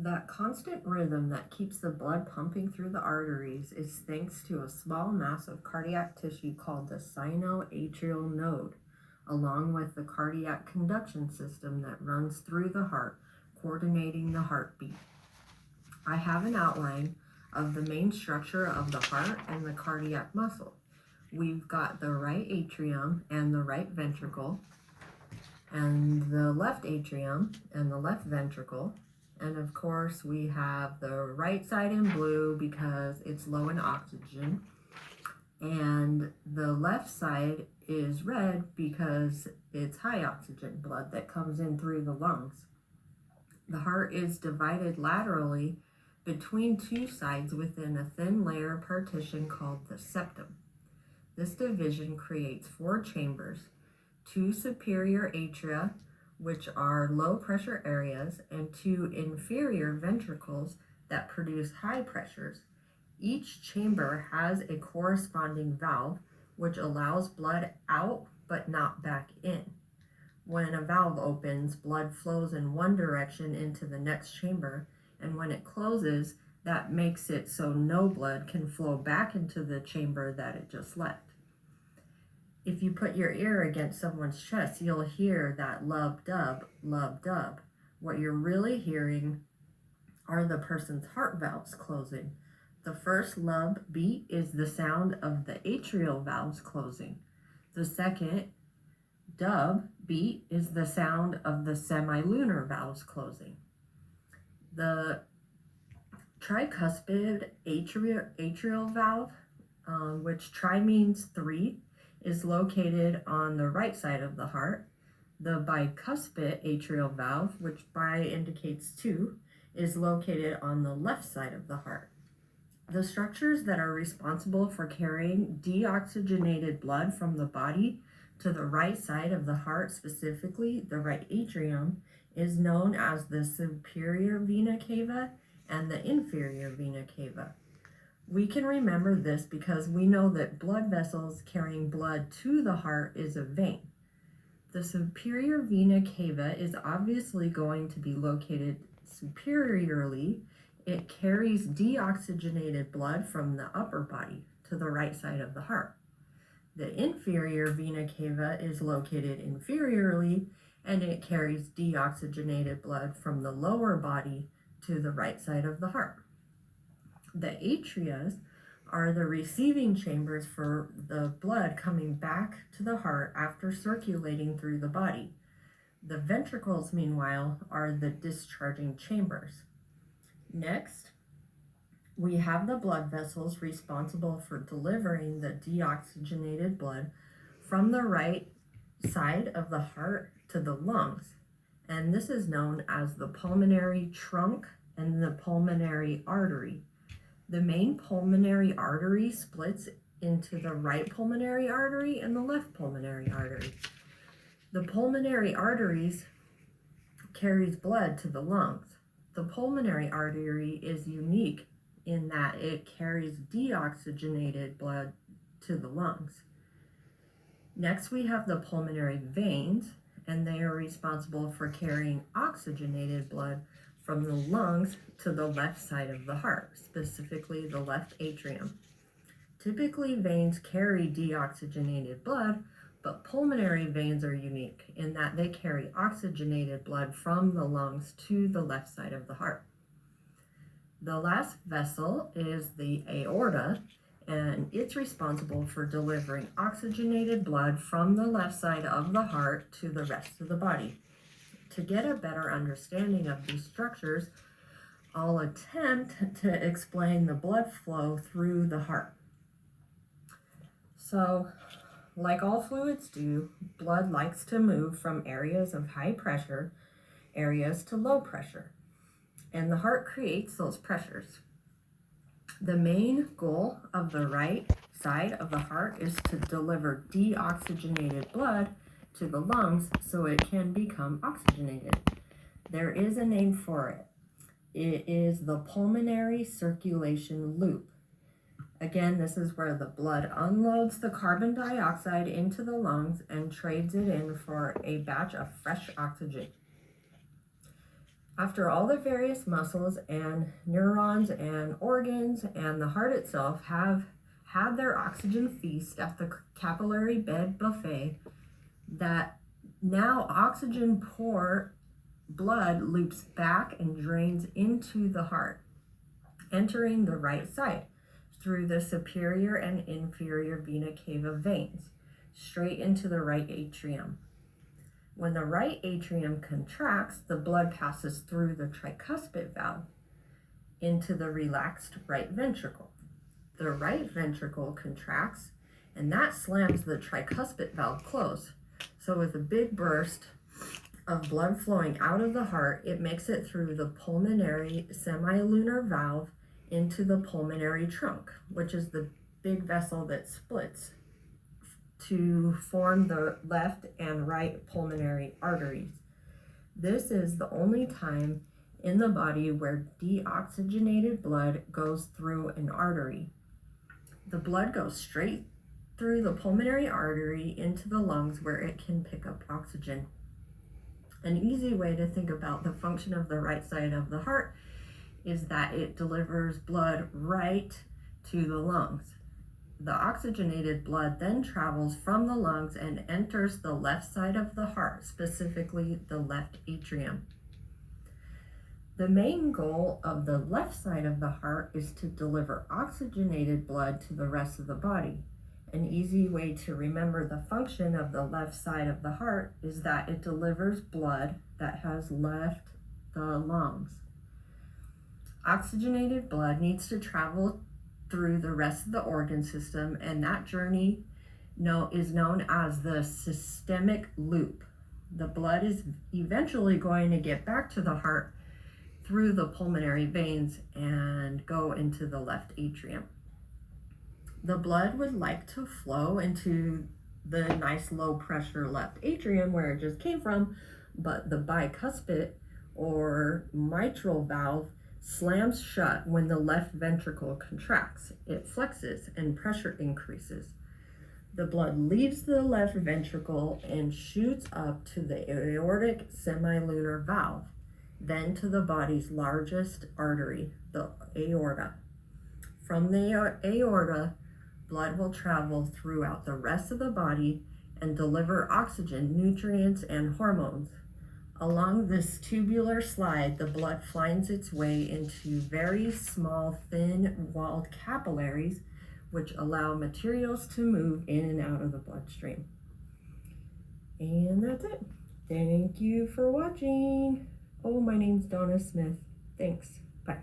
That constant rhythm that keeps the blood pumping through the arteries is thanks to a small mass of cardiac tissue called the sinoatrial node, along with the cardiac conduction system that runs through the heart, coordinating the heartbeat. I have an outline of the main structure of the heart and the cardiac muscle. We've got the right atrium and the right ventricle, and the left atrium and the left ventricle. And of course, we have the right side in blue because it's low in oxygen, and the left side is red because it's high oxygen blood that comes in through the lungs. The heart is divided laterally between two sides within a thin layer partition called the septum. This division creates four chambers: two superior atria, which are low pressure areas, and two inferior ventricles that produce high pressures. Each chamber has a corresponding valve which allows blood out but not back in. When a valve opens, blood flows in one direction into the next chamber, and when it closes, that makes it so no blood can flow back into the chamber that it just left. If you put your ear against someone's chest, you'll hear that lub-dub, lub-dub. What you're really hearing are the person's heart valves closing. The first lub beat is the sound of the atrial valves closing. The second dub beat is the sound of the semilunar valves closing. The tricuspid atrial valve, which tri means three, is located on the right side of the heart. The bicuspid atrial valve, which bi indicates two, is located on the left side of the heart. The structures that are responsible for carrying deoxygenated blood from the body to the right side of the heart, specifically the right atrium, is known as the superior vena cava and the inferior vena cava. We can remember this because we know that blood vessels carrying blood to the heart is a vein. The superior vena cava is obviously going to be located superiorly. It carries deoxygenated blood from the upper body to the right side of the heart. The inferior vena cava is located inferiorly, and it carries deoxygenated blood from the lower body to the right side of the heart. The atria are the receiving chambers for the blood coming back to the heart after circulating through the body. The ventricles, meanwhile, are the discharging chambers. Next, we have the blood vessels responsible for delivering the deoxygenated blood from the right side of the heart to the lungs, and this is known as the pulmonary trunk and the pulmonary artery. The main pulmonary artery splits into the right pulmonary artery and the left pulmonary artery. The pulmonary arteries carries blood to the lungs. The pulmonary artery is unique in that it carries deoxygenated blood to the lungs. Next, we have the pulmonary veins, and they are responsible for carrying oxygenated blood from the lungs to the left side of the heart, specifically the left atrium. Typically, veins carry deoxygenated blood, but pulmonary veins are unique in that they carry oxygenated blood from the lungs to the left side of the heart. The last vessel is the aorta, and it's responsible for delivering oxygenated blood from the left side of the heart to the rest of the body. To get a better understanding of these structures, I'll attempt to explain the blood flow through the heart. So, like all fluids do, blood likes to move from areas of high pressure areas to low pressure, and the heart creates those pressures. The main goal of the right side of the heart is to deliver deoxygenated blood to the lungs so it can become oxygenated. There is a name for it. It is the pulmonary circulation loop. Again, this is where the blood unloads the carbon dioxide into the lungs and trades it in for a batch of fresh oxygen. After all the various muscles and neurons and organs and the heart itself have had their oxygen feast at the capillary bed buffet, that now oxygen poor blood loops back and drains into the heart, entering the right side through the superior and inferior vena cava veins, straight into the right atrium. When the right atrium contracts, the blood passes through the tricuspid valve into the relaxed right ventricle. The right ventricle contracts, and that slams the tricuspid valve closed. So with a big burst of blood flowing out of the heart, it makes it through the pulmonary semilunar valve into the pulmonary trunk, which is the big vessel that splits to form the left and right pulmonary arteries. This is the only time in the body where deoxygenated blood goes through an artery. The blood goes straight through the pulmonary artery into the lungs where it can pick up oxygen. An easy way to think about the function of the right side of the heart is that it delivers blood right to the lungs. The oxygenated blood then travels from the lungs and enters the left side of the heart, specifically the left atrium. The main goal of the left side of the heart is to deliver oxygenated blood to the rest of the body. An easy way to remember the function of the left side of the heart is that it delivers blood that has left the lungs. Oxygenated blood needs to travel through the rest of the organ system, and that journey is known as the systemic loop. The blood is eventually going to get back to the heart through the pulmonary veins and go into the left atrium. The blood would like to flow into the nice low pressure left atrium where it just came from, but the bicuspid or mitral valve slams shut when the left ventricle contracts. It flexes and pressure increases. The blood leaves the left ventricle and shoots up to the aortic semilunar valve, then to the body's largest artery, the aorta. From the aorta, blood will travel throughout the rest of the body and deliver oxygen, nutrients, and hormones. Along this tubular slide, the blood finds its way into very small, thin-walled capillaries, which allow materials to move in and out of the bloodstream. And that's it. Thank you for watching. Oh, my name's Donna Smith. Thanks. Bye.